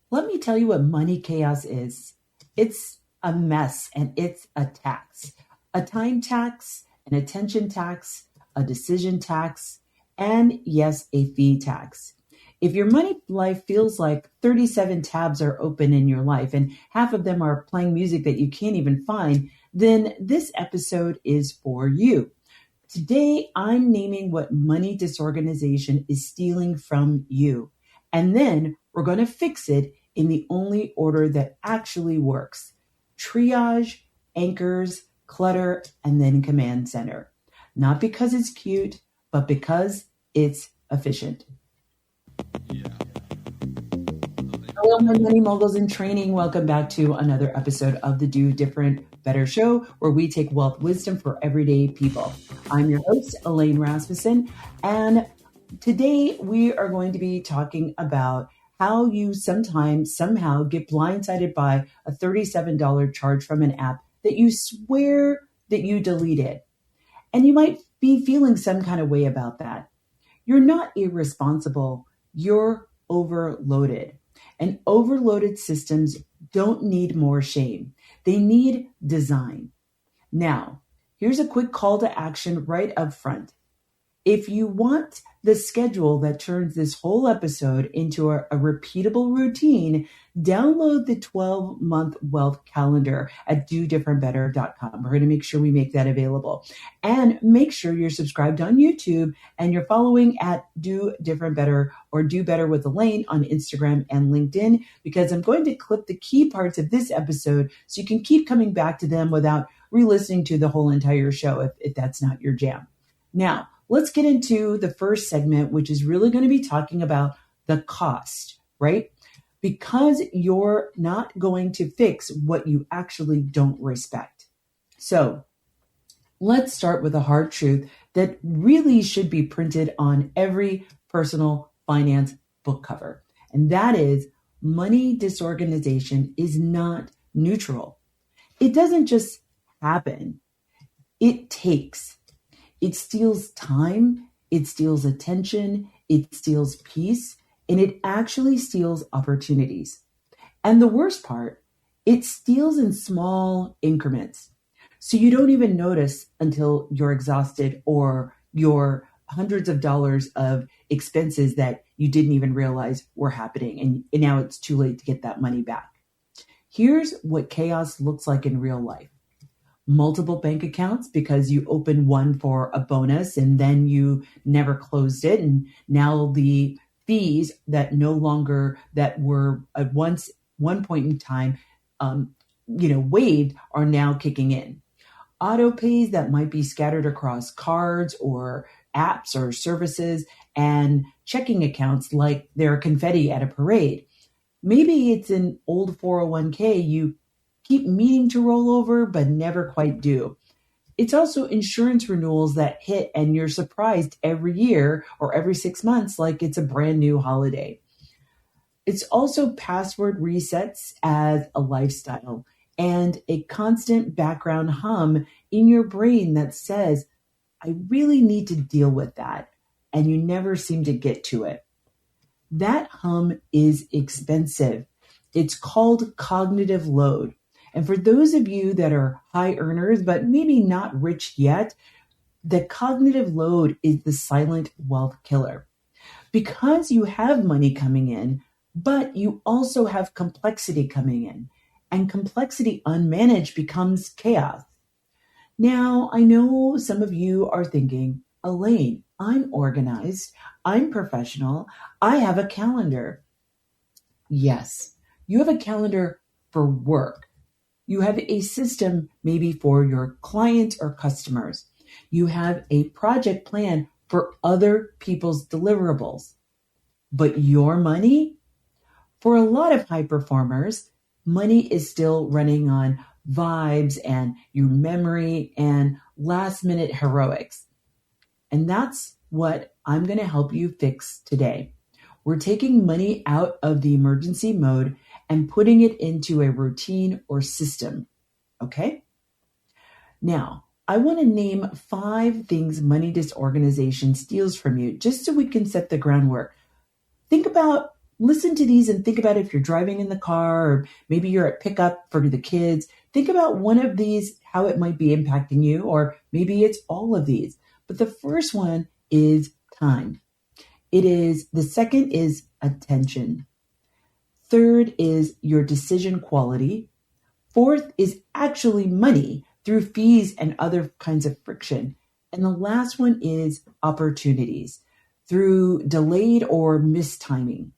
Let me tell you what money chaos is. It's a mess and it's a tax, a time tax, an attention tax, a decision tax, and yes, a fee tax. If your money life feels like 37 tabs are open in your life and half of them are playing music that you can't even find, then this episode is for you. Today, I'm naming what money disorganization is stealing from you. And then we're going to fix it in the only order that actually works: triage, anchors, clutter, and then command center. Not because it's cute, but because it's efficient. Hello, my money moguls in training. Welcome back to another episode of the Do.Different.Better Show, where we take wealth wisdom for everyday people. I'm your host, Elaine Rasmussen, and today we are going to be talking about how you sometimes somehow get blindsided by a $37 charge from an app that you swear that you deleted. And you might be feeling some kind of way about that. You're not irresponsible, you're overloaded. And overloaded systems don't need more shame. They need design. Now, here's a quick call to action right up front. If you want the schedule that turns this whole episode into a repeatable routine, download the 12-month wealth calendar at Do.Different.Better.com. We're going to make sure we make that available. And make sure you're subscribed on YouTube and you're following at Do.Different.Better or Do Better with Elaine on Instagram and LinkedIn, because I'm going to clip the key parts of this episode so you can keep coming back to them without re-listening to the whole entire show if that's not your jam. Now, let's get into the first segment, which is really going to be talking about the cost, right? Because you're not going to fix what you actually don't respect. So let's start with a hard truth that really should be printed on every personal finance book cover. And that is, money disorganization is not neutral. It doesn't just happen. It takes. It steals time, it steals attention, it steals peace, and it actually steals opportunities. And the worst part, it steals in small increments. So you don't even notice until you're exhausted or you're hundreds of dollars of expenses that you didn't even realize were happening. And now it's too late to get that money back. Here's what chaos looks like in real life. Multiple bank accounts because you opened one for a bonus and then you never closed it. And now the fees that were at one point in time, waived are now kicking in. Auto pays that might be scattered across cards or apps or services, and checking accounts like they're confetti at a parade. Maybe it's an old 401k you keep meaning to roll over, but never quite do. It's also insurance renewals that hit and you're surprised every year or every 6 months like it's a brand new holiday. It's also password resets as a lifestyle and a constant background hum in your brain that says, I really need to deal with that. And you never seem to get to it. That hum is expensive. It's called cognitive load. And for those of you that are high earners, but maybe not rich yet, the cognitive load is the silent wealth killer. Because you have money coming in, but you also have complexity coming in. And complexity unmanaged becomes chaos. Now, I know some of you are thinking, Elaine, I'm organized, I'm professional, I have a calendar. Yes, you have a calendar for work. You have a system maybe for your clients or customers. You have a project plan for other people's deliverables. But your money? For a lot of high performers, money is still running on vibes and your memory and last minute heroics. And that's what I'm going to help you fix today. We're taking money out of the emergency mode and putting it into a routine or system. Okay? Now, I want to name 5 things money disorganization steals from you, just so we can set the groundwork. Think about listen to these and think about if you're driving in the car or maybe you're at pickup for the kids. Think about one of these, how it might be impacting you, or maybe it's all of these. But the first one is time. The second is attention. Third is your decision quality. Fourth is actually money through fees and other kinds of friction. And the last one is opportunities through delayed or mistiming.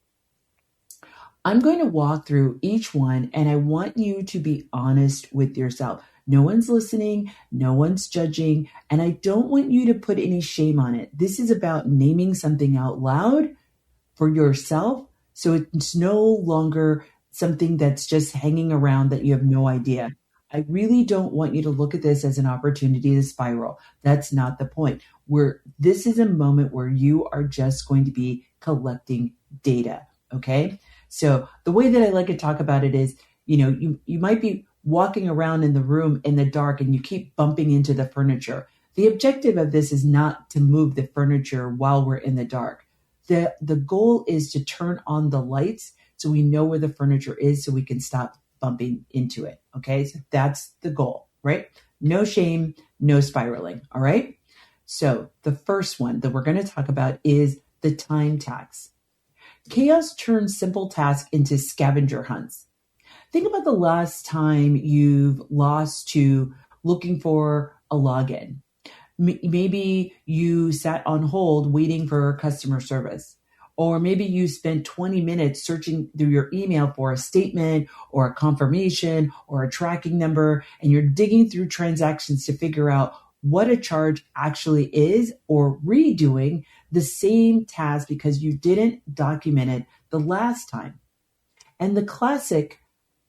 I'm going to walk through each one, and I want you to be honest with yourself. No one's listening, no one's judging, and I don't want you to put any shame on it. This is about naming something out loud for yourself, so it's no longer something that's just hanging around that you have no idea. I really don't want you to look at this as an opportunity to spiral. That's not the point. This is a moment where you are just going to be collecting data, okay? So the way that I like to talk about it is, you might be walking around in the room in the dark and you keep bumping into the furniture. The objective of this is not to move the furniture while we're in the dark. The goal is to turn on the lights so we know where the furniture is so we can stop bumping into it. Okay, so that's the goal, right? No shame, no spiraling. All right. So the first one that we're going to talk about is the time tax. Chaos turns simple tasks into scavenger hunts. Think about the last time you've lost to looking for a login. Maybe you sat on hold waiting for customer service. Or maybe you spent 20 minutes searching through your email for a statement or a confirmation or a tracking number, and you're digging through transactions to figure out what a charge actually is, or redoing the same task because you didn't document it the last time. And the classic,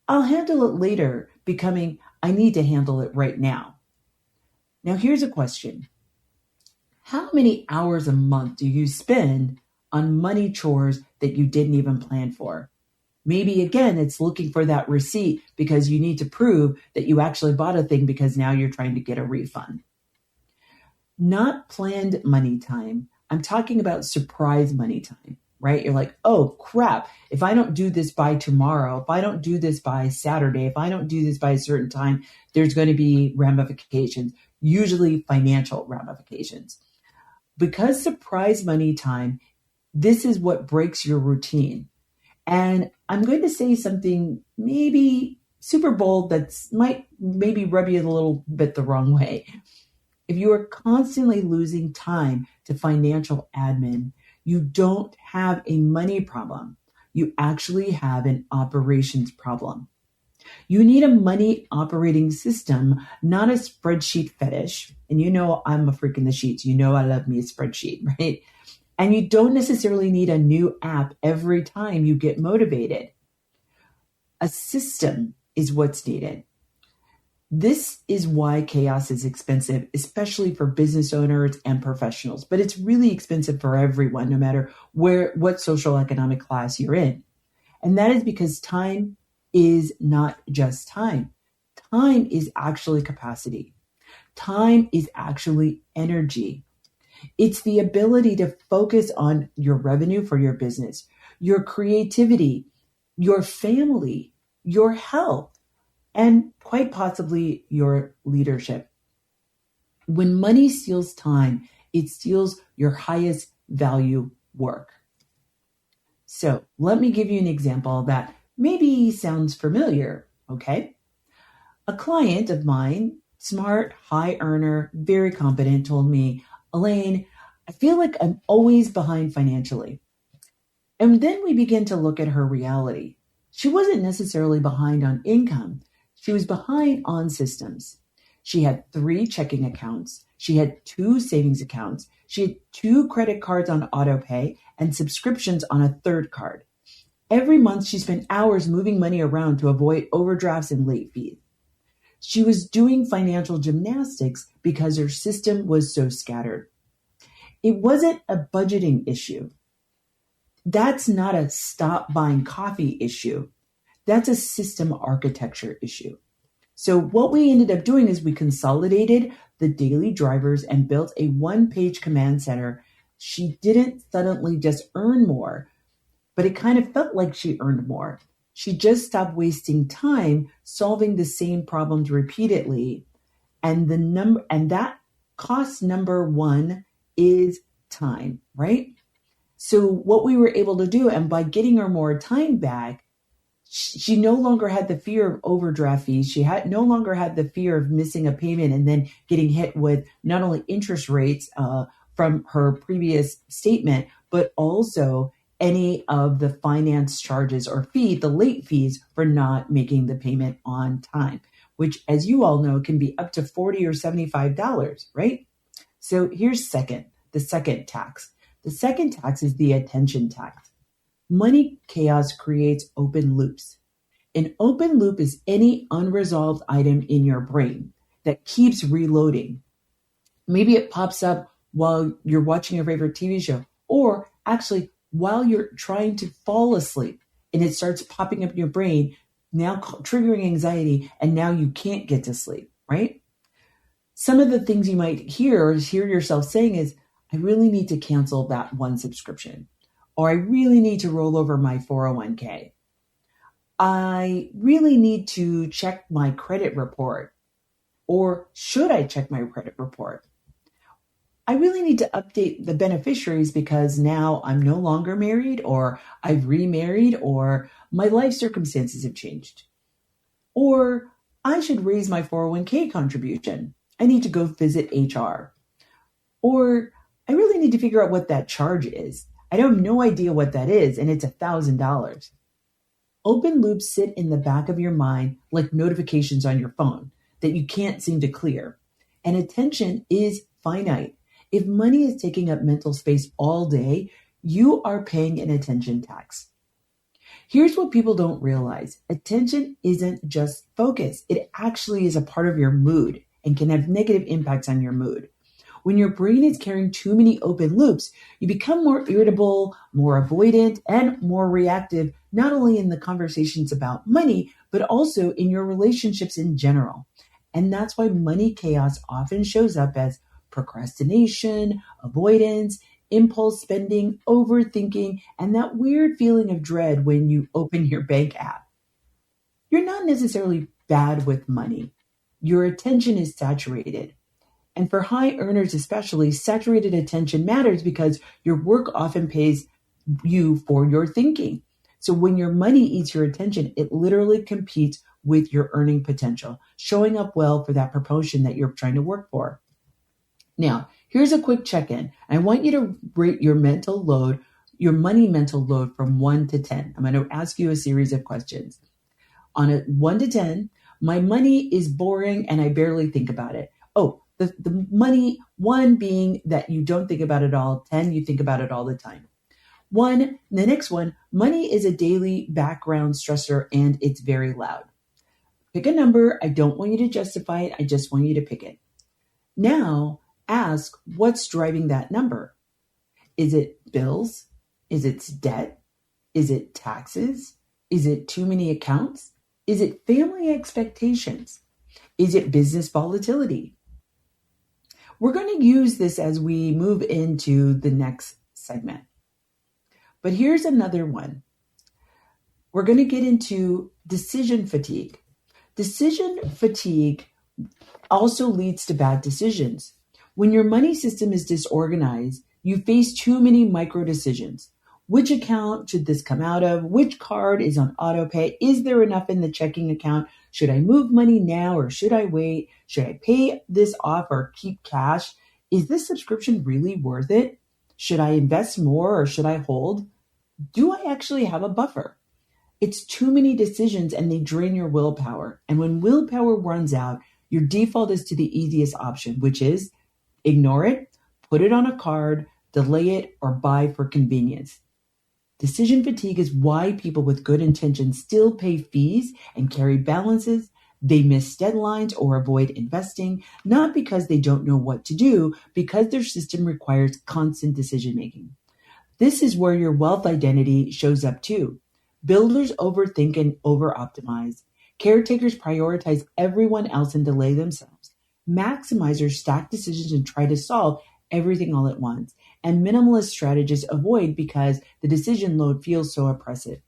I'll handle it later, becoming, I need to handle it right now. Now, here's a question. How many hours a month do you spend on money chores that you didn't even plan for? Maybe again, it's looking for that receipt because you need to prove that you actually bought a thing because now you're trying to get a refund. Not planned money time. I'm talking about surprise money time, right? You're like, oh crap, if I don't do this by tomorrow, if I don't do this by Saturday, if I don't do this by a certain time, there's going to be ramifications, usually financial ramifications. Because surprise money time, this is what breaks your routine. And I'm going to say something maybe super bold that might maybe rub you a little bit the wrong way. If you are constantly losing time to financial admin, you don't have a money problem. You actually have an operations problem. You need a money operating system, not a spreadsheet fetish. And you know I'm a freak in the sheets. You know I love me a spreadsheet, right? And you don't necessarily need a new app every time you get motivated. A system is what's needed. This is why chaos is expensive, especially for business owners and professionals, but it's really expensive for everyone, no matter what social economic class you're in. And that is because time is not just time. Time is actually capacity. Time is actually energy. It's the ability to focus on your revenue for your business, your creativity, your family, your health, and quite possibly your leadership. When money steals time, it steals your highest value work. So let me give you an example that maybe sounds familiar, okay? A client of mine, smart, high earner, very competent, told me, Elaine, I feel like I'm always behind financially. And then we began to look at her reality. She wasn't necessarily behind on income. She was behind on systems. She had 3 checking accounts. She had 2 savings accounts. She had 2 credit cards on autopay and subscriptions on a 3rd card. Every month, she spent hours moving money around to avoid overdrafts and late fees. She was doing financial gymnastics because her system was so scattered. It wasn't a budgeting issue. That's not a stop buying coffee issue. That's a system architecture issue. So what we ended up doing is we consolidated the daily drivers and built a 1-page command center. She didn't suddenly just earn more, but it kind of felt like she earned more. She just stopped wasting time solving the same problems repeatedly. And that cost number one is time, right? So what we were able to do, and by getting her more time back, she no longer had the fear of overdraft fees. She no longer had the fear of missing a payment and then getting hit with not only interest rates from her previous statement, but also any of the finance charges or the late fees for not making the payment on time, which, as you all know, can be up to $40 or $75, right? So here's the second tax. The second tax is the attention tax. Money chaos creates open loops. An open loop is any unresolved item in your brain that keeps reloading. Maybe it pops up while you're watching your favorite TV show, or actually while you're trying to fall asleep, and it starts popping up in your brain, now triggering anxiety, and now you can't get to sleep, right? Some of the things you might hear yourself saying is, I really need to cancel that one subscription, or I really need to roll over my 401k. I really need to check my credit report, or should I check my credit report? I really need to update the beneficiaries because now I'm no longer married, or I've remarried, or my life circumstances have changed. Or I should raise my 401k contribution. I need to go visit HR. Or I really need to figure out what that charge is. I have no idea what that is, and it's $1,000. Open loops sit in the back of your mind like notifications on your phone that you can't seem to clear. And attention is finite. If money is taking up mental space all day, you are paying an attention tax. Here's what people don't realize. Attention isn't just focus. It actually is a part of your mood and can have negative impacts on your mood. When your brain is carrying too many open loops, you become more irritable, more avoidant, and more reactive, not only in the conversations about money, but also in your relationships in general. And that's why money chaos often shows up as procrastination, avoidance, impulse spending, overthinking, and that weird feeling of dread when you open your bank app. You're not necessarily bad with money. Your attention is saturated. And for high earners especially, saturated attention matters because your work often pays you for your thinking. So when your money eats your attention, it literally competes with your earning potential, showing up well for that promotion that you're trying to work for. Now, here's a quick check-in. I want you to rate your mental load, your money mental load from 1 to 10. I'm going to ask you a series of questions. On a 1 to 10, my money is boring and I barely think about it. Oh, the money, 1 being that you don't think about it all, 10, you think about it all the time. The next one, money is a daily background stressor and it's very loud. Pick a number. I don't want you to justify it. I just want you to pick it. Now, ask what's driving that number. Is it bills? Is it debt? Is it taxes? Is it too many accounts? Is it family expectations? Is it business volatility? We're going to use this as we move into the next segment. But here's another one. We're going to get into decision fatigue. Decision fatigue also leads to bad decisions. When your money system is disorganized, you face too many micro decisions. Which account should this come out of? Which card is on auto pay? Is there enough in the checking account? Should I move money now or should I wait? Should I pay this off or keep cash? Is this subscription really worth it? Should I invest more or should I hold? Do I actually have a buffer? It's too many decisions and they drain your willpower. And when willpower runs out, your default is to the easiest option, which is ignore it, put it on a card, delay it, or buy for convenience. Decision fatigue is why people with good intentions still pay fees and carry balances. They miss deadlines or avoid investing, not because they don't know what to do, because their system requires constant decision making. This is where your wealth identity shows up too. Builders overthink and over-optimize. Caretakers prioritize everyone else and delay themselves. Maximizers stack decisions and try to solve everything all at once. and minimalist strategists avoid because the decision load feels so oppressive.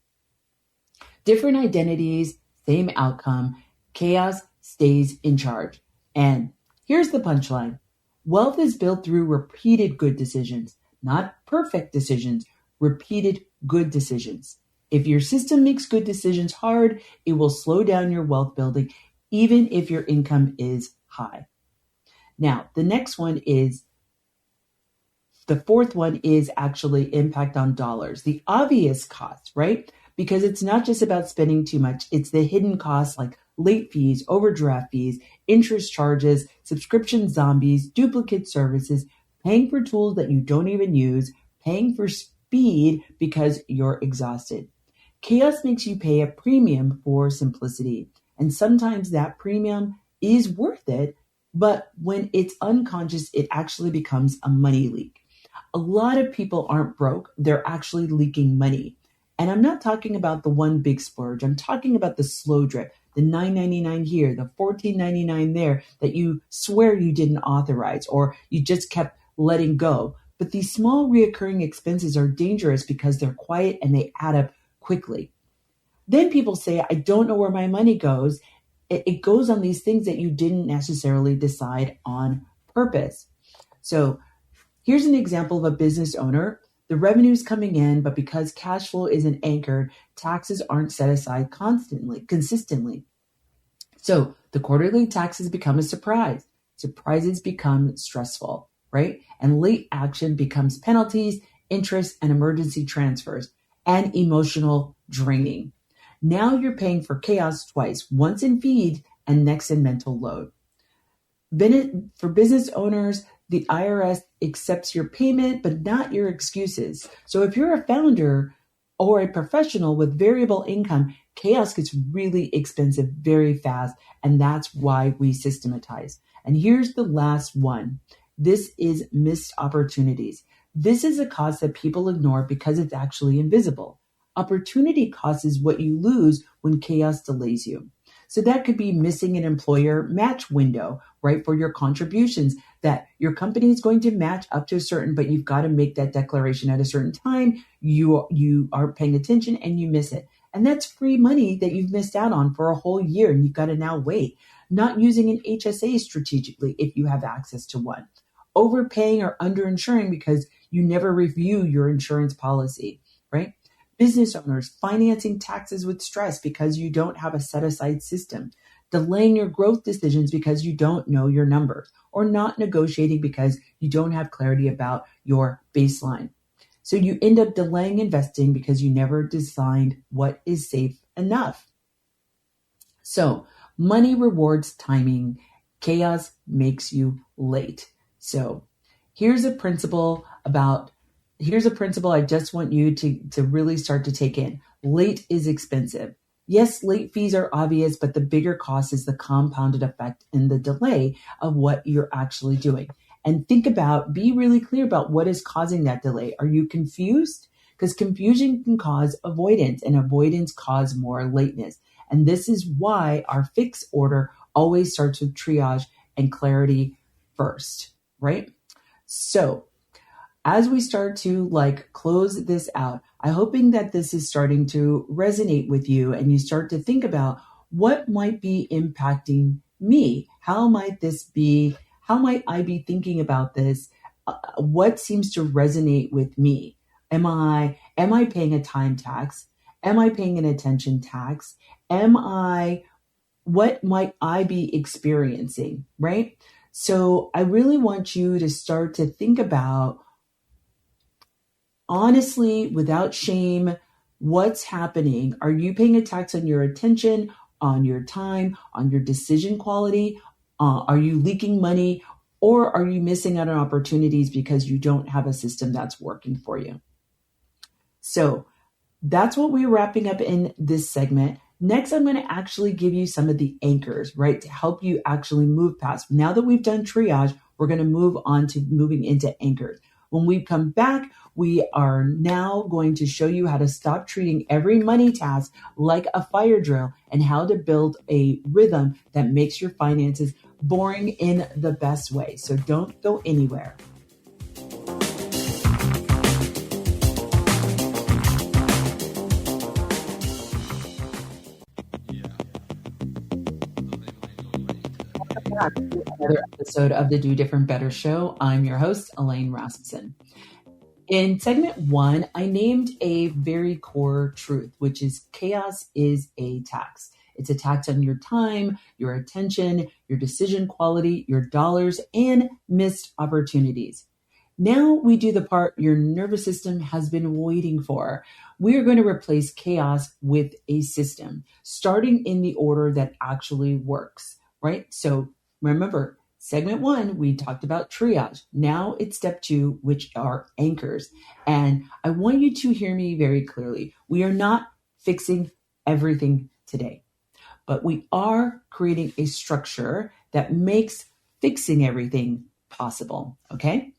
Different identities, same outcome. Chaos stays in charge. And here's the punchline. Wealth is built through repeated good decisions, not perfect decisions, repeated good decisions. If your system makes good decisions hard, it will slow down your wealth building, even if your income is high. Now, the fourth one is actually impact on dollars, the obvious costs, right? Because it's not just about spending too much, it's the hidden costs like late fees, overdraft fees, interest charges, subscription zombies, duplicate services, paying for tools that you don't even use, paying for speed because you're exhausted. Chaos makes you pay a premium for simplicity. And sometimes that premium is worth it, but when it's unconscious, it actually becomes a money leak. A lot of people aren't broke, they're actually leaking money. And I'm not talking about the one big splurge. I'm talking about the slow drip, the $9.99 here, the $14.99 there that you swear you didn't authorize or you just kept letting go. But these small reoccurring expenses are dangerous because they're quiet and they add up quickly. Then people say, I don't know where my money goes. It goes on these things that you didn't necessarily decide on purpose. So here's an example of a business owner. The revenue's coming in, but because cash flow isn't anchored, taxes aren't set aside consistently. So the quarterly taxes become a surprise. Surprises become stressful, right? And late action becomes penalties, interest, and emergency transfers, and emotional draining. Now you're paying for chaos twice, once in feed and next in mental load. For business owners, the IRS accepts your payment, but not your excuses. So if you're a founder or a professional with variable income, chaos gets really expensive very fast, and that's why we systematize. And here's the last one. This is missed opportunities. This is a cost that people ignore because it's actually invisible. Opportunity cost is what you lose when chaos delays you. So that could be missing an employer match window, right, for your contributions that your company is going to match up to a certain, but you've got to make that declaration at a certain time. You aren't paying attention and you miss it. And that's free money that you've missed out on for a whole year and you've got to now wait. Not using an HSA strategically if you have access to one. Overpaying or underinsuring because you never review your insurance policy, right? Business owners financing taxes with stress because you don't have a set-aside system, delaying your growth decisions because you don't know your numbers, or not negotiating because you don't have clarity about your baseline. So you end up delaying investing because you never designed what is safe enough. So money rewards timing. Chaos makes you late. So here's a principle I just want you to really start to take in. Late is expensive. Yes, late fees are obvious, but the bigger cost is the compounded effect and the delay of what you're actually doing. And be really clear about what is causing that delay. Are you confused? Because confusion can cause avoidance, and avoidance causes more lateness. And this is why our fix order always starts with triage and clarity first, right? So as we start to close this out, I'm hoping that this is starting to resonate with you and you start to think about what might be impacting me. How might I be thinking about this? What seems to resonate with me? Am I paying a time tax? Am I paying an attention tax? What might I be experiencing, right? So I really want you to start to think about, honestly, without shame, what's happening? Are you paying a tax on your attention, on your time, on your decision quality? Are you leaking money? Or are you missing out on opportunities because you don't have a system that's working for you? So that's what we're wrapping up in this segment. Next, I'm going to actually give you some of the anchors, right, to help you actually move past. Now that we've done triage, we're going to move on to moving into anchors. When we come back, we are now going to show you how to stop treating every money task like a fire drill and how to build a rhythm that makes your finances boring in the best way. So don't go anywhere. back to another episode of the Do Different Better Show. I'm your host, Elaine Rasmussen. In segment 1, I named a very core truth, which is chaos is a tax. It's a tax on your time, your attention, your decision quality, your dollars, and missed opportunities. Now we do the part your nervous system has been waiting for. We are going to replace chaos with a system, starting in the order that actually works, right? So remember, segment 1, we talked about triage. Now it's step 2, which are anchors. And I want you to hear me very clearly. We are not fixing everything today, but we are creating a structure that makes fixing everything possible, okay?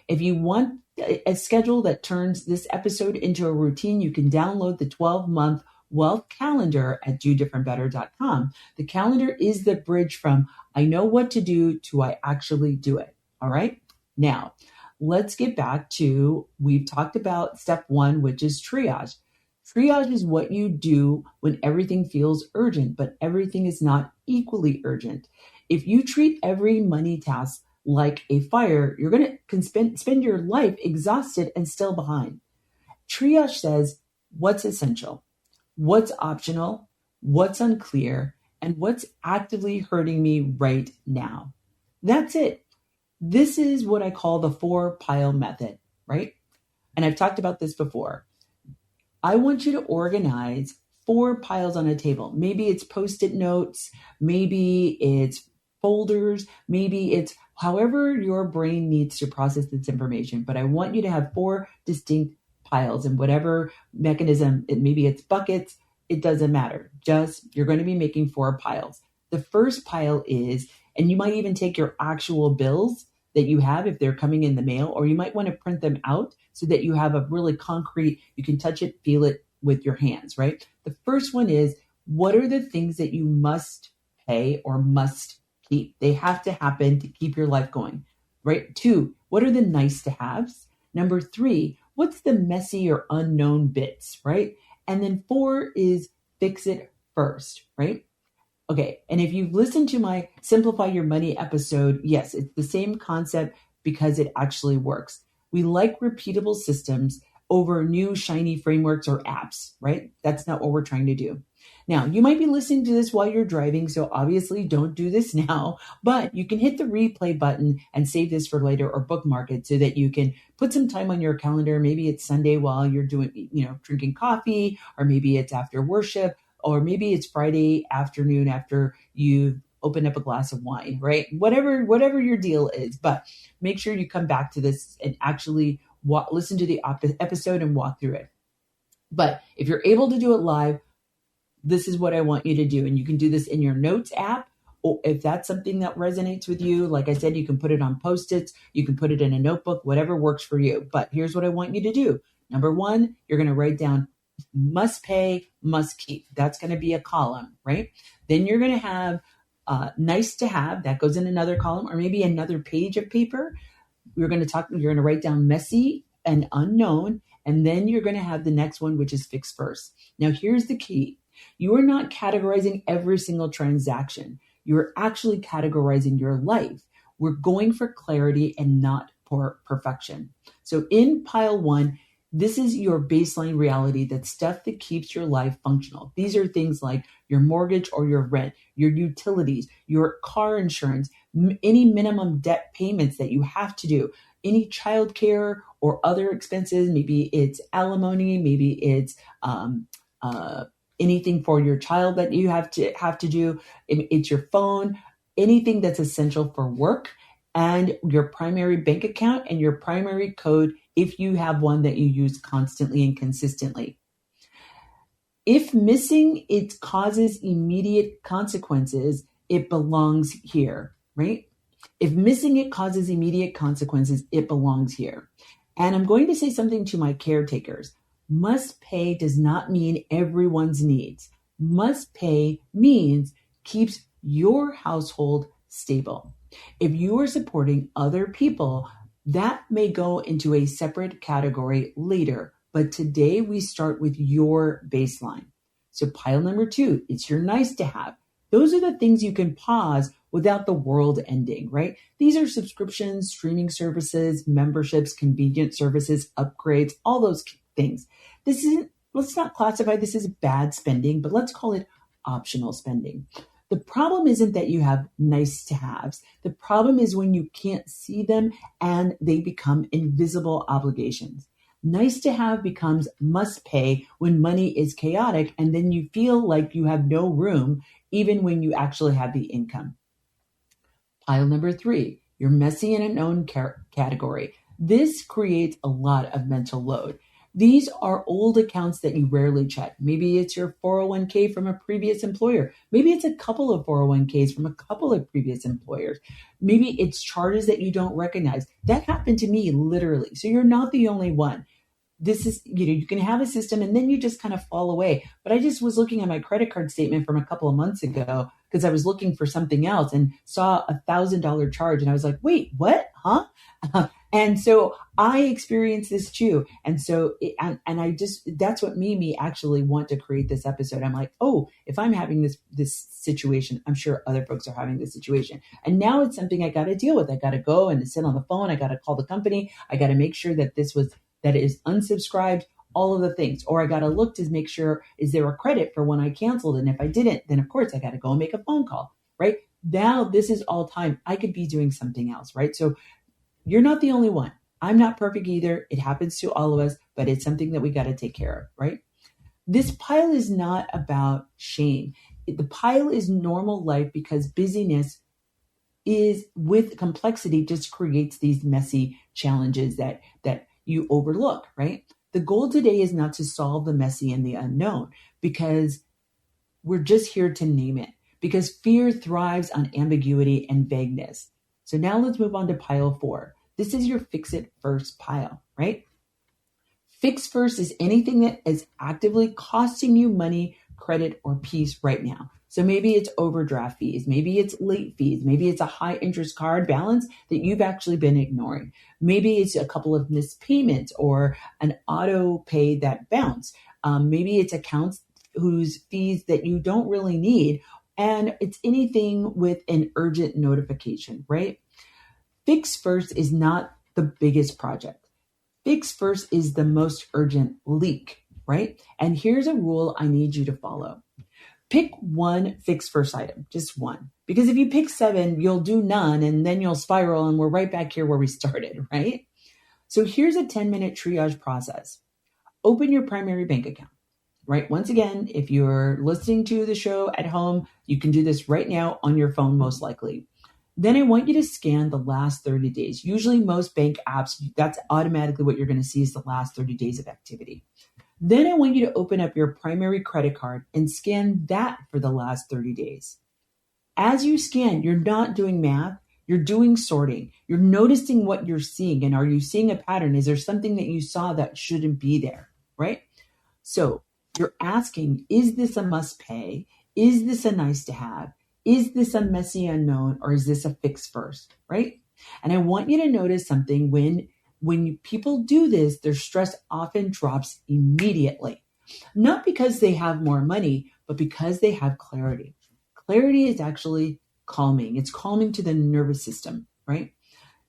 If you want a schedule that turns this episode into a routine, you can download the 12-month wealth calendar at Do.Different.Better.com. The calendar is the bridge from I know what to do to I actually do it. All right. Now, let's get back to, we've talked about step 1, which is triage. Triage is what you do when everything feels urgent, but everything is not equally urgent. If you treat every money task like a fire, you're going to spend your life exhausted and still behind. Triage says what's essential, what's optional, what's unclear, and what's actively hurting me right now. That's it. This is what I call the 4-pile method, right? And I've talked about this before. I want you to organize 4 piles on a table. Maybe it's Post-it notes, maybe it's folders, maybe it's however your brain needs to process this information. But I want you to have 4 distinct piles in whatever mechanism, maybe it's buckets, it doesn't matter. Just, you're going to be making 4 piles. The first pile is, and you might even take your actual bills that you have if they're coming in the mail, or you might want to print them out so that you have a really concrete, you can touch it, feel it with your hands, right? The first one is, what are the things that you must pay or must keep? They have to happen to keep your life going, right? 2, what are the nice to haves? Number 3, what's the messy or unknown bits, right? And then 4 is fix it first, right? Okay, and if you've listened to my Simplify Your Money episode, yes, it's the same concept because it actually works. We like repeatable systems over new shiny frameworks or apps, right? That's not what we're trying to do. Now, you might be listening to this while you're driving, so obviously don't do this now, but you can hit the replay button and save this for later or bookmark it so that you can put some time on your calendar. Maybe it's Sunday while you're drinking coffee, or maybe it's after worship, or maybe it's Friday afternoon after you've opened up a glass of wine, right? Whatever your deal is, but make sure you come back to this and actually listen to the episode and walk through it. But if you're able to do it live, this is what I want you to do. And you can do this in your notes app, or if that's something that resonates with you, like I said, you can put it on Post-its, you can put it in a notebook, whatever works for you. But here's what I want you to do. Number 1, you're going to write down must pay, must keep. That's going to be a column, right? Then you're going to have nice to have, that goes in another column, or maybe another page of paper. You're going to write down messy and unknown, and then you're going to have the next one, which is fix first. Now, here's the key. You are not categorizing every single transaction. You're actually categorizing your life. We're going for clarity and not for perfection. So in pile 1, this is your baseline reality, that stuff that keeps your life functional. These are things like your mortgage or your rent, your utilities, your car insurance, any minimum debt payments that you have to do, any childcare or other expenses. Maybe it's alimony, maybe it's anything for your child that you have to do. It's your phone, anything that's essential for work, and your primary bank account and your primary code if you have one that you use constantly and consistently. If missing it causes immediate consequences, it belongs here, right? If missing it causes immediate consequences, it belongs here. And I'm going to say something to my caretakers. Must pay does not mean everyone's needs. Must pay means keeps your household stable. If you are supporting other people, that may go into a separate category later, but today we start with your baseline. So pile number 2, it's your nice to have. Those are the things you can pause without the world ending, right? These are subscriptions, streaming services, memberships, convenient services, upgrades, all those things. This isn't, let's not classify this as bad spending, but let's call it optional spending. The problem isn't that you have nice to haves. The problem is when you can't see them and they become invisible obligations. Nice to have becomes must pay when money is chaotic, and then you feel like you have no room even when you actually have the income. Pile number 3, your messy and unknown category. This creates a lot of mental load. These are old accounts that you rarely check. Maybe it's your 401k from a previous employer. Maybe it's a couple of 401ks from a couple of previous employers. Maybe it's charges that you don't recognize. That happened to me literally. So you're not the only one. This is, you can have a system and then you just kind of fall away. But I just was looking at my credit card statement from a couple of months ago because I was looking for something else and saw $1,000 charge. And I was like, wait, what? Huh? And so I experienced this too. And so, that's what made me actually want to create this episode. I'm like, oh, if I'm having this situation, I'm sure other folks are having this situation. And now it's something I got to deal with. I got to go and sit on the phone. I got to call the company. I got to make sure that that it is unsubscribed, all of the things. Or I got to look to make sure, is there a credit for when I canceled? And if I didn't, then of course I got to go and make a phone call, right? Now this is all time. I could be doing something else, right? So you're not the only one. I'm not perfect either. It happens to all of us, but it's something that we got to take care of, right? This pile is not about shame. The pile is normal life because busyness is with complexity just creates these messy challenges that you overlook, right? The goal today is not to solve the messy and the unknown because we're just here to name it, because fear thrives on ambiguity and vagueness. So now let's move on to pile 4. This is your fix it first pile, right? Fix first is anything that is actively costing you money, credit, or peace right now. So maybe it's overdraft fees, maybe it's late fees, maybe it's a high interest card balance that you've actually been ignoring. Maybe it's a couple of missed payments or an auto pay that bounced. Maybe it's accounts whose fees that you don't really need. And it's anything with an urgent notification, right? Fix first is not the biggest project. Fix first is the most urgent leak, right? And here's a rule I need you to follow. Pick one fix first item, just one. Because if you pick 7, you'll do none and then you'll spiral and we're right back here where we started, right? So here's a 10-minute triage process. Open your primary bank account, right? Once again, if you're listening to the show at home, you can do this right now on your phone, most likely. Then I want you to scan the last 30 days. Usually most bank apps, that's automatically what you're going to see is the last 30 days of activity. Then I want you to open up your primary credit card and scan that for the last 30 days. As you scan, you're not doing math, you're doing sorting. You're noticing what you're seeing. And are you seeing a pattern? Is there something that you saw that shouldn't be there, right? So you're asking, is this a must pay? Is this a nice to have? Is this a messy unknown? Or is this a fix first, right? And I want you to notice something when people do this, their stress often drops immediately. Not because they have more money, but because they have clarity. Clarity is actually calming. It's calming to the nervous system, right?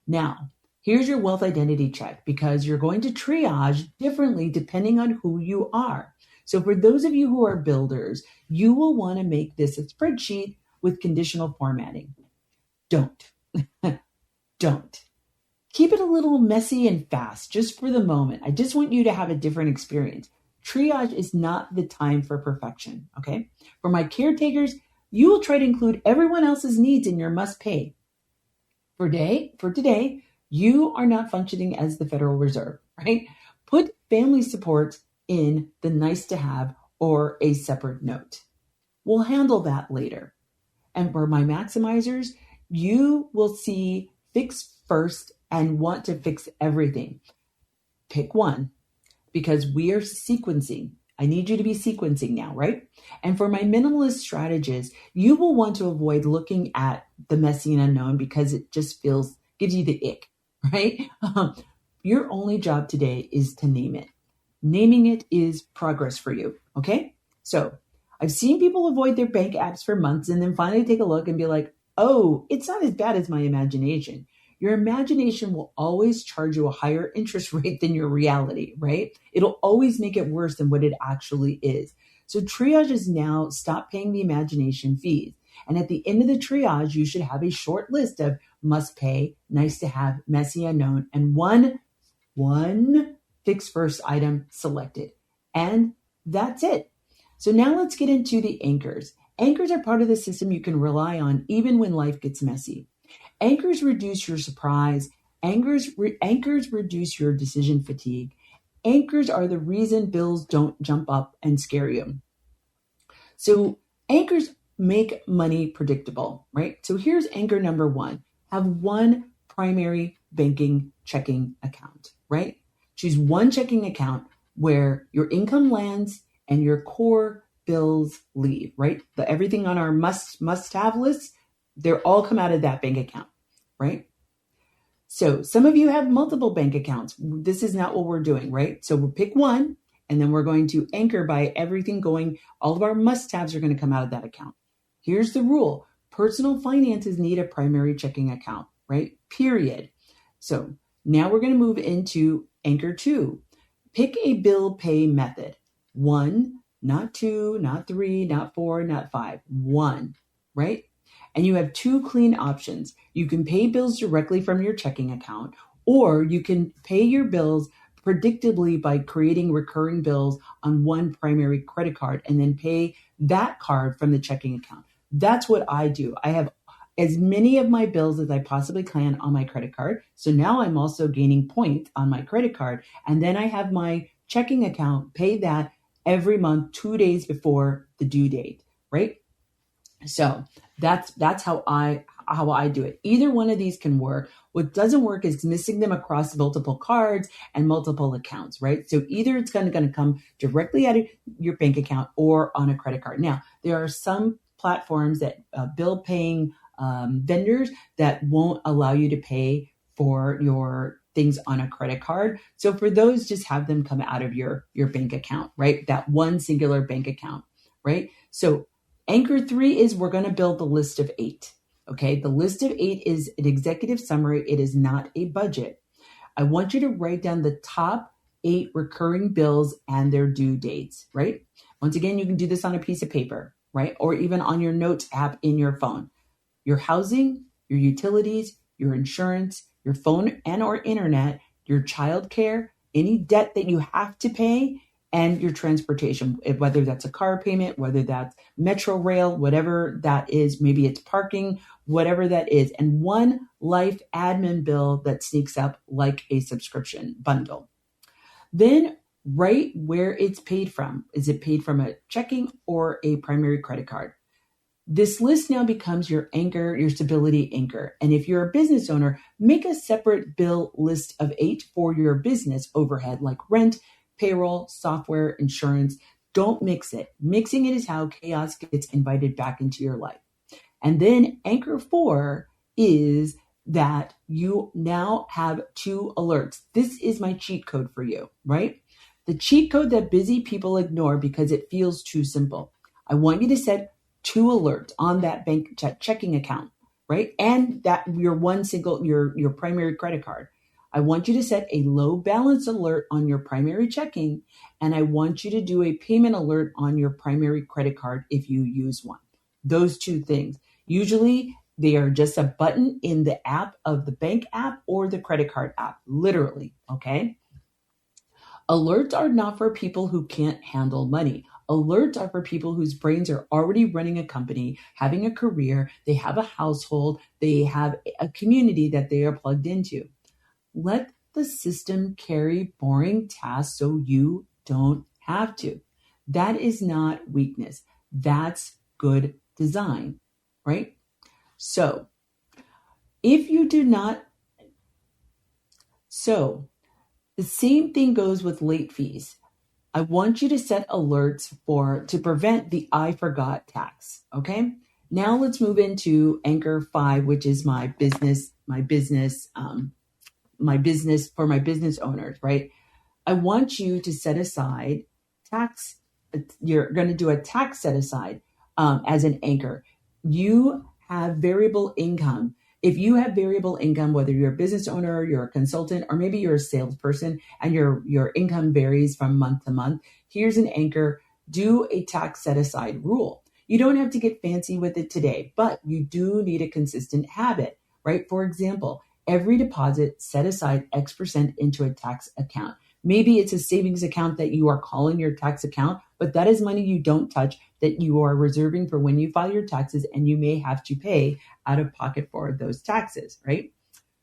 Now, here's your wealth identity check because you're going to triage differently depending on who you are. So for those of you who are builders, you will want to make this a spreadsheet with conditional formatting. Don't. Don't. Keep it a little messy and fast just for the moment. I just want you to have a different experience. Triage is not the time for perfection, okay? For my caretakers, you will try to include everyone else's needs in your must pay. For today, you are not functioning as the Federal Reserve, right? Put family support in the nice to have or a separate note. We'll handle that later. And for my maximizers, you will see fix first and want to fix everything. Pick one because we are sequencing. I need you to be sequencing now, right? And for my minimalist strategists, you will want to avoid looking at the messy and unknown because it just gives you the ick, right? Your only job today is to name it. Naming it is progress for you, okay? So I've seen people avoid their bank apps for months and then finally take a look and be like, oh, it's not as bad as my imagination. Your imagination will always charge you a higher interest rate than your reality, right? It'll always make it worse than what it actually is. So triage is now stop paying the imagination fees. And at the end of the triage, you should have a short list of must pay, nice to have, messy unknown, and one fixed first item selected. And that's it. So now let's get into the anchors. Anchors are part of the system you can rely on even when life gets messy. Anchors reduce your surprise. Anchors reduce your decision fatigue. Anchors are the reason bills don't jump up and scare you. So anchors make money predictable, right? So here's anchor number one. Have one primary banking checking account, right? Choose one checking account where your income lands and your core bills leave, right? Everything on our must-have list, they're all come out of that bank account, right? So some of you have multiple bank accounts. This is not what we're doing, right? So we'll pick one, and then we're going to anchor by everything going, all of our must-haves are going to come out of that account. Here's the rule. Personal finances need a primary checking account, right? Period. So now we're going to move into anchor two. Pick a bill pay method. One, not two, not three, not four, not five. One, right? And you have two clean options. You can pay bills directly from your checking account, or you can pay your bills predictably by creating recurring bills on one primary credit card and then pay that card from the checking account. That's what I do. I have as many of my bills as I possibly can on my credit card. So now I'm also gaining points on my credit card. And then I have my checking account pay that every month, 2 days before the due date, right? So that's how I do it. Either one of these can work. What doesn't work is missing them across multiple cards and multiple accounts, right? So either it's going to come directly out of your bank account or on a credit card. Now, there are some platforms that bill paying vendors that won't allow you to pay for your things on a credit card. So for those, just have them come out of your bank account, right? That one singular bank account, right? So anchor three is we're going to build the list of 8. Okay. The list of 8 is an executive summary. It is not a budget. I want you to write down the top 8 recurring bills and their due dates, right? Once again, you can do this on a piece of paper, right? Or even on your notes app in your phone. Your housing, your utilities, your insurance, your phone and or internet, your childcare, any debt that you have to pay, and your transportation, whether that's a car payment, whether that's Metro Rail, whatever that is, maybe it's parking, whatever that is, and one life admin bill that sneaks up like a subscription bundle. Then write where it's paid from. Is it paid from a checking or a primary credit card? This list now becomes your anchor, your stability anchor. And if you're a business owner, make a separate bill list of 8 for your business overhead, like rent, payroll, software, insurance. Don't mix it. Mixing it is how chaos gets invited back into your life. And then anchor 4 is that you now have 2 alerts. This is my cheat code for you, right? The cheat code that busy people ignore because it feels too simple. I want you to set 2 alerts on that bank checking account, right? And that your primary credit card. I want you to set a low balance alert on your primary checking, and I want you to do a payment alert on your primary credit card if you use one. Those 2 things. Usually they are just a button in the app of the bank app or the credit card app, literally, okay? Alerts are not for people who can't handle money. Alerts are for people whose brains are already running a company, having a career, they have a household, they have a community that they are plugged into. Let the system carry boring tasks so you don't have to. That is not weakness. That's good design, right? So if you do not, so the same thing goes with late fees. I want you to set alerts to prevent the I forgot tax. Okay. Now let's move into anchor 5, which is my business for my business owners, right? I want you to set aside tax. You're going to do a tax set aside as an anchor. You have variable income. If you have variable income, whether you're a business owner, you're a consultant, or maybe you're a salesperson and your income varies from month to month, here's an anchor. Do a tax set aside rule. You don't have to get fancy with it today, but you do need a consistent habit, right? For example, every deposit, set aside X% into a tax account. Maybe it's a savings account that you are calling your tax account, but that is money you don't touch that you are reserving for when you file your taxes and you may have to pay out of pocket for those taxes, right?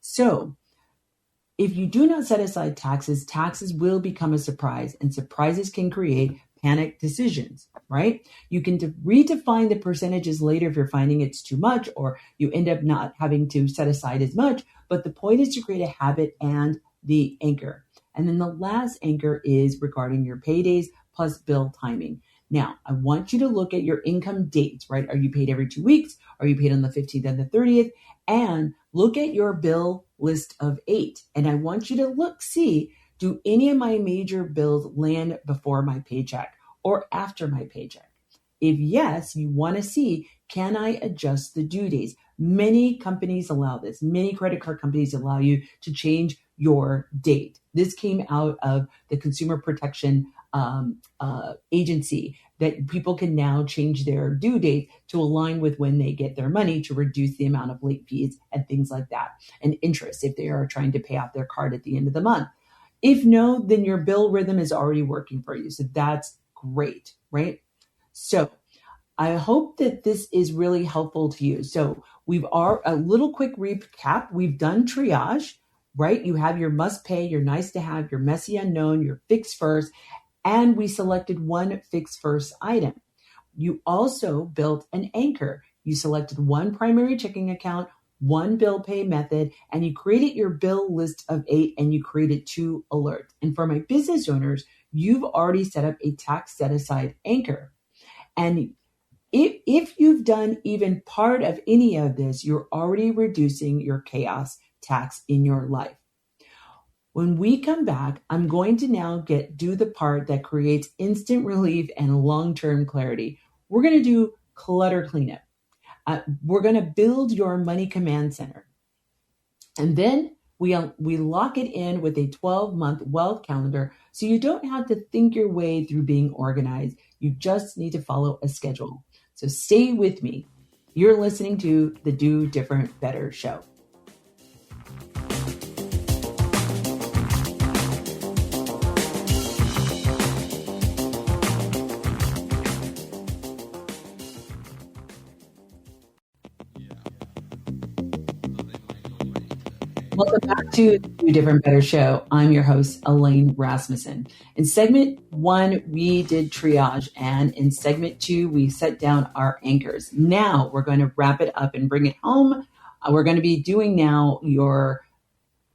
So if you do not set aside taxes, taxes will become a surprise, and surprises can create panic decisions, right? You can redefine the percentages later if you're finding it's too much or you end up not having to set aside as much. But the point is to create a habit and the anchor. And then the last anchor is regarding your paydays plus bill timing. Now, I want you to look at your income dates, right? Are you paid every 2 weeks? Are you paid on the 15th and the 30th? And look at your bill list of 8. And I want you to see, do any of my major bills land before my paycheck or after my paycheck? If yes, you want to see, can I adjust the due days? Many companies allow this. Many credit card companies allow you to change your date. This came out of the Consumer Protection Agency, that people can now change their due date to align with when they get their money to reduce the amount of late fees and things like that, and interest if they are trying to pay off their card at the end of the month. If no, then your bill rhythm is already working for you. So that's great, right? So I hope that this is really helpful to you. So a little quick recap. We've done triage, right? You have your must pay, your nice to have, your messy unknown, your fix first, and we selected one fix first item. You also built an anchor. You selected one primary checking account, one bill pay method, and you created your bill list of 8, and you created 2 alerts. And for my business owners, you've already set up a tax set aside anchor. And if you've done even part of any of this, you're already reducing your chaos tax in your life. When we come back, I'm going to now do the part that creates instant relief and long-term clarity. We're going to do clutter cleanup. We're going to build your money command center. And then we lock it in with a 12-month wealth calendar, so you don't have to think your way through being organized. You just need to follow a schedule. So stay with me. You're listening to the Do Different Better Show. Welcome back to the Do Different Better Show. I'm your host, Elaine Rasmussen. In segment 1, we did triage, and in segment 2, we set down our anchors. Now we're going to wrap it up and bring it home. We're going to be doing now your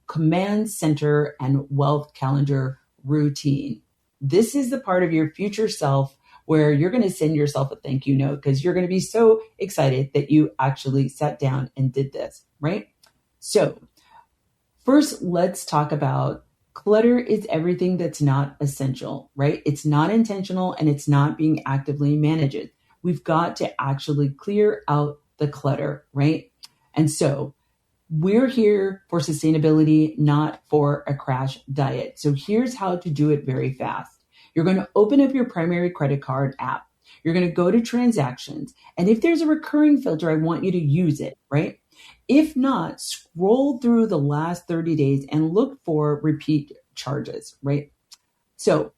command center and wealth calendar routine. This is the part of your future self where you're going to send yourself a thank you note because you're going to be so excited that you actually sat down and did this, right? So first, let's talk about clutter is everything that's not essential, right? It's not intentional and it's not being actively managed. We've got to actually clear out the clutter, right? And so we're here for sustainability, not for a crash diet. So here's how to do it very fast. You're going to open up your primary credit card app. You're going to go to transactions. And if there's a recurring filter, I want you to use it, right? If not, scroll through the last 30 days and look for repeat charges, right? So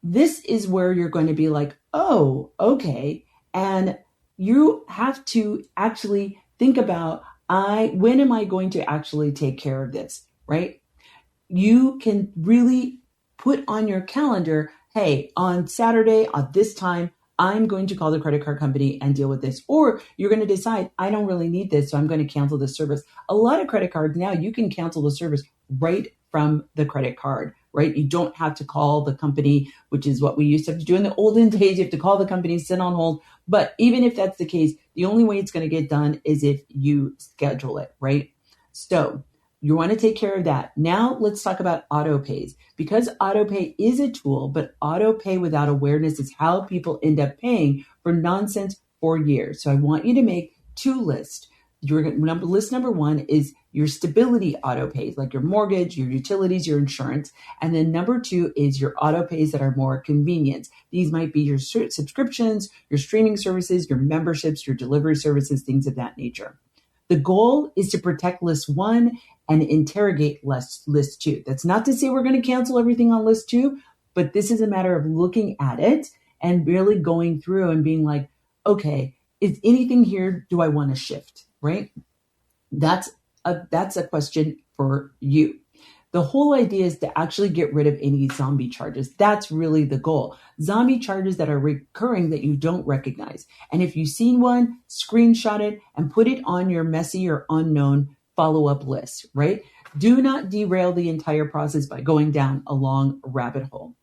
this is where you're going to be like, oh, okay. And you have to actually think about, when am I going to actually take care of this, right? You can really put on your calendar, hey, on Saturday at this time, I'm going to call the credit card company and deal with this. Or you're going to decide, I don't really need this, so I'm going to cancel the service. A lot of credit cards now, you can cancel the service right from the credit card, right? You don't have to call the company, which is what we used to have to do in the olden days. You have to call the company, sit on hold. But even if that's the case, the only way it's going to get done is if you schedule it, right? So you want to take care of that. Now let's talk about auto pays, because auto pay is a tool, but auto pay without awareness is how people end up paying for nonsense for years. So I want you to make two lists. List number one is your stability auto pays, like your mortgage, your utilities, your insurance. And then number two is your auto pays that are more convenient. These might be your subscriptions, your streaming services, your memberships, your delivery services, things of that nature. The goal is to protect list one and interrogate list two. That's not to say we're going to cancel everything on list two, but this is a matter of looking at it and really going through and being like, okay, is anything here do I want to shift, right? That's a question for you. The whole idea is to actually get rid of any zombie charges. That's really the goal. Zombie charges that are recurring that you don't recognize. And if you've seen one, screenshot it and put it on your messy or unknown follow-up list, right? Do not derail the entire process by going down a long rabbit hole.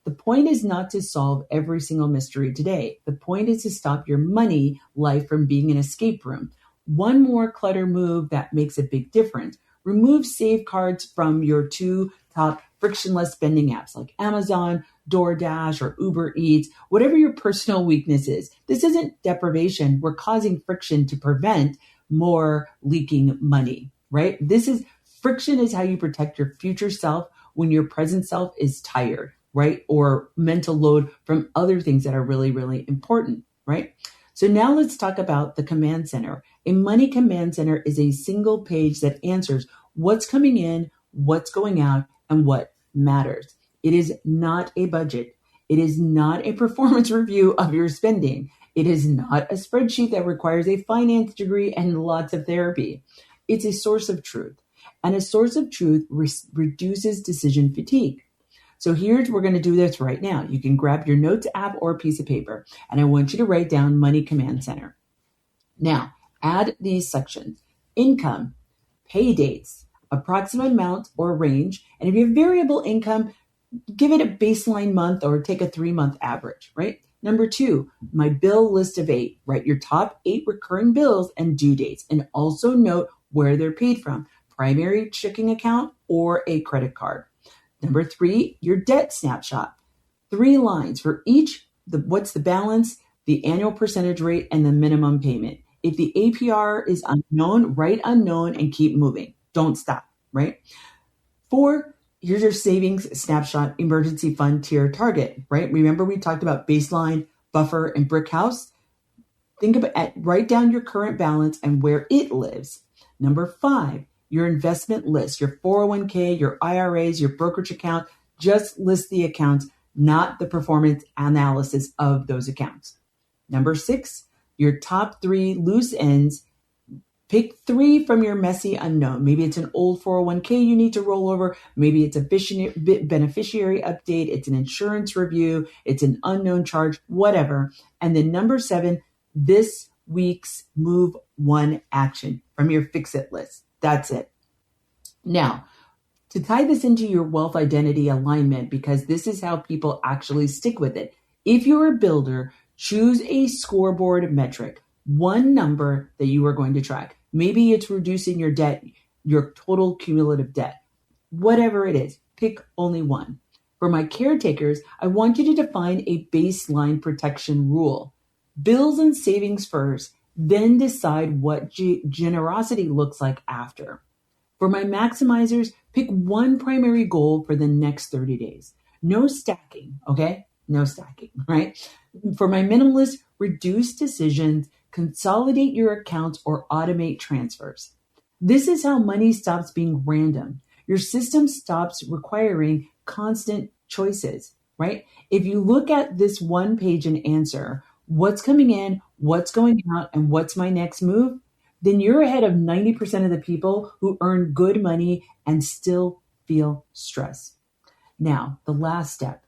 The point is not to solve every single mystery today. The point is to stop your money life from being an escape room. One more clutter move that makes a big difference. Remove safeguards from your two top frictionless spending apps like Amazon, DoorDash, or Uber Eats, whatever your personal weakness is. This isn't deprivation. We're causing friction to prevent more leaking money, right? Friction is how you protect your future self when your present self is tired, right? Or mental load from other things that are really, really important, right? So now let's talk about the command center. A money command center is a single page that answers what's coming in, what's going out, and what matters. It is not a budget. It is not a performance review of your spending. It is not a spreadsheet that requires a finance degree and lots of therapy. It's a source of truth. And a source of truth reduces decision fatigue. So we're going to do this right now. You can grab your notes app or a piece of paper, and I want you to write down Money Command Center. Now, add these sections: income, pay dates, approximate amount or range, and if you have variable income, give it a baseline month or take a 3-month average, right? Number 2, my bill list of 8. Write your top 8 recurring bills and due dates, and also note where they're paid from: primary checking account or a credit card. Number 3, your debt snapshot. 3 lines for each, what's the balance, the annual percentage rate, and the minimum payment. If the APR is unknown, write unknown and keep moving. Don't stop, right? 4, here's your savings snapshot, emergency fund tier target, right? Remember we talked about baseline, buffer, and brick house? Write down your current balance and where it lives. Number 5, your investment list, your 401k, your IRAs, your brokerage account. Just list the accounts, not the performance analysis of those accounts. Number 6, your top 3 loose ends. Pick 3 from your messy unknown. Maybe it's an old 401k you need to roll over. Maybe it's a beneficiary update. It's an insurance review. It's an unknown charge, whatever. And then number 7, this week's move 1 action from your fix it list. That's it. Now, to tie this into your wealth identity alignment, because this is how people actually stick with it. If you're a builder, choose a scoreboard metric, one number that you are going to track. Maybe it's reducing your debt, your total cumulative debt. Whatever it is, pick only one. For my caretakers, I want you to define a baseline protection rule. Bills and savings first, then decide what generosity looks like after. For my maximizers, pick one primary goal for the next 30 days. No stacking, okay? No stacking, right? For my minimalists, reduce decisions, consolidate your accounts, or automate transfers. This is how money stops being random. Your system stops requiring constant choices, right? If you look at this one page and answer, what's coming in, what's going out, and what's my next move, then you're ahead of 90% of the people who earn good money and still feel stress. Now, the last step,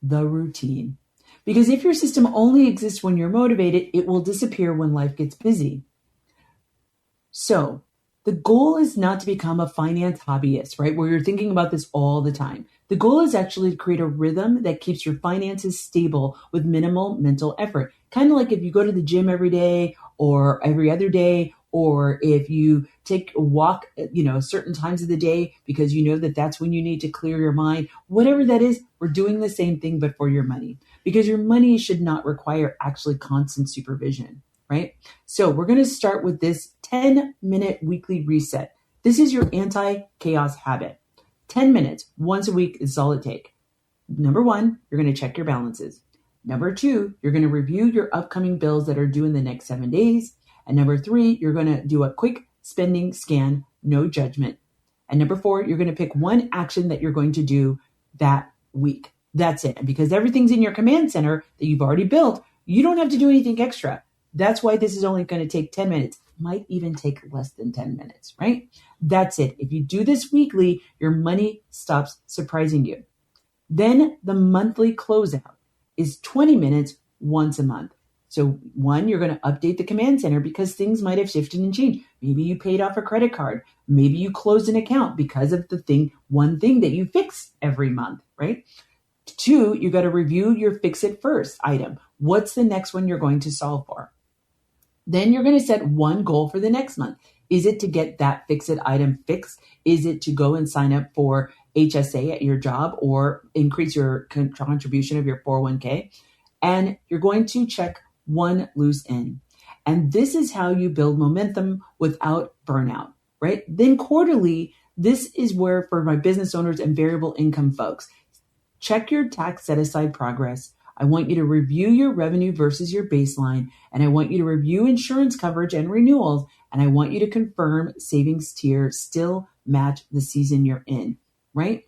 the routine. Because if your system only exists when you're motivated, it will disappear when life gets busy. So the goal is not to become a finance hobbyist, right? Where you're thinking about this all the time. The goal is actually to create a rhythm that keeps your finances stable with minimal mental effort. Kind of like if you go to the gym every day or every other day, or if you take a walk, certain times of the day because you know that that's when you need to clear your mind. Whatever that is, we're doing the same thing, but for your money. Because your money should not require actually constant supervision. right? So we're going to start with this 10-minute weekly reset. This is your anti-chaos habit. 10 minutes once a week is all it takes. Number one, you're going to check your balances. Number two, you're going to review your upcoming bills that are due in the next 7 days. And number three, you're going to do a quick spending scan, no judgment. And number four, you're going to pick one action that you're going to do that week. That's it. And because everything's in your command center that you've already built, you don't have to do anything extra. That's why this is only going to take 10 minutes. Might even take less than 10 minutes, right? That's it. If you do this weekly, your money stops surprising you. Then the monthly closeout is 20 minutes once a month. So one, you're going to update the command center because things might have shifted and changed. Maybe you paid off a credit card. Maybe you closed an account because of one thing that you fix every month, right? Two, you got to review your fix it first item. What's the next one you're going to solve for? Then you're going to set one goal for the next month. Is it to get that fix it item fixed? Is it to go and sign up for HSA at your job or increase your contribution of your 401k? And you're going to check one loose end. And this is how you build momentum without burnout, right? Then quarterly, this is where for my business owners and variable income folks, check your tax set aside progress. I want you to review your revenue versus your baseline. And I want you to review insurance coverage and renewals. And I want you to confirm savings tiers still match the season you're in, right?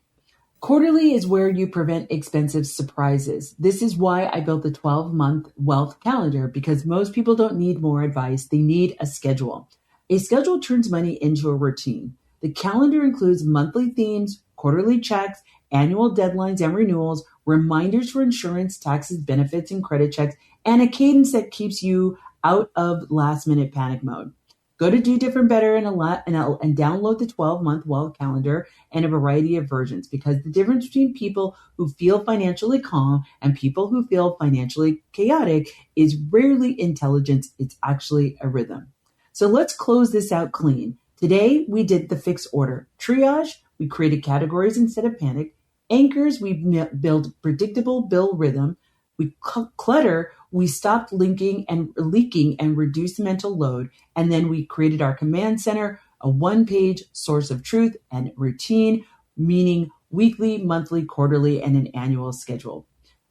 Quarterly is where you prevent expensive surprises. This is why I built the 12-month wealth calendar, because most people don't need more advice. They need a schedule. A schedule turns money into a routine. The calendar includes monthly themes, quarterly checks, annual deadlines and renewals, reminders for insurance, taxes, benefits, and credit checks, and a cadence that keeps you out of last-minute panic mode. Go to Do.Different.Better and download the 12-month wealth calendar and a variety of versions, because the difference between people who feel financially calm and people who feel financially chaotic is rarely intelligence. It's actually a rhythm. So let's close this out clean. Today, we did the fixed order. Triage, we created categories instead of panic. Anchors, we build predictable bill rhythm. We clutter, we stopped leaking and reduced mental load. And then we created our command center, a one-page source of truth and routine, meaning weekly, monthly, quarterly, and an annual schedule.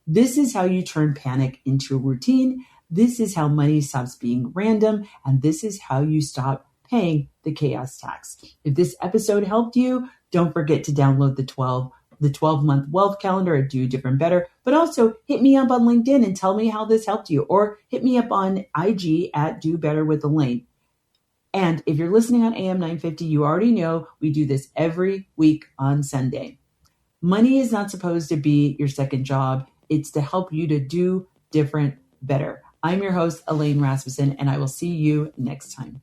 This is how you turn panic into a routine. This is how money stops being random. And this is how you stop paying the chaos tax. If this episode helped you, don't forget to download the 12-month wealth calendar at Do Different Better, but also hit me up on LinkedIn and tell me how this helped you, or hit me up on IG at Do Better with Elaine. And if you're listening on AM 950, you already know we do this every week on Sunday. Money is not supposed to be your second job. It's to help you to do different better. I'm your host, Elaine Rasmussen, and I will see you next time.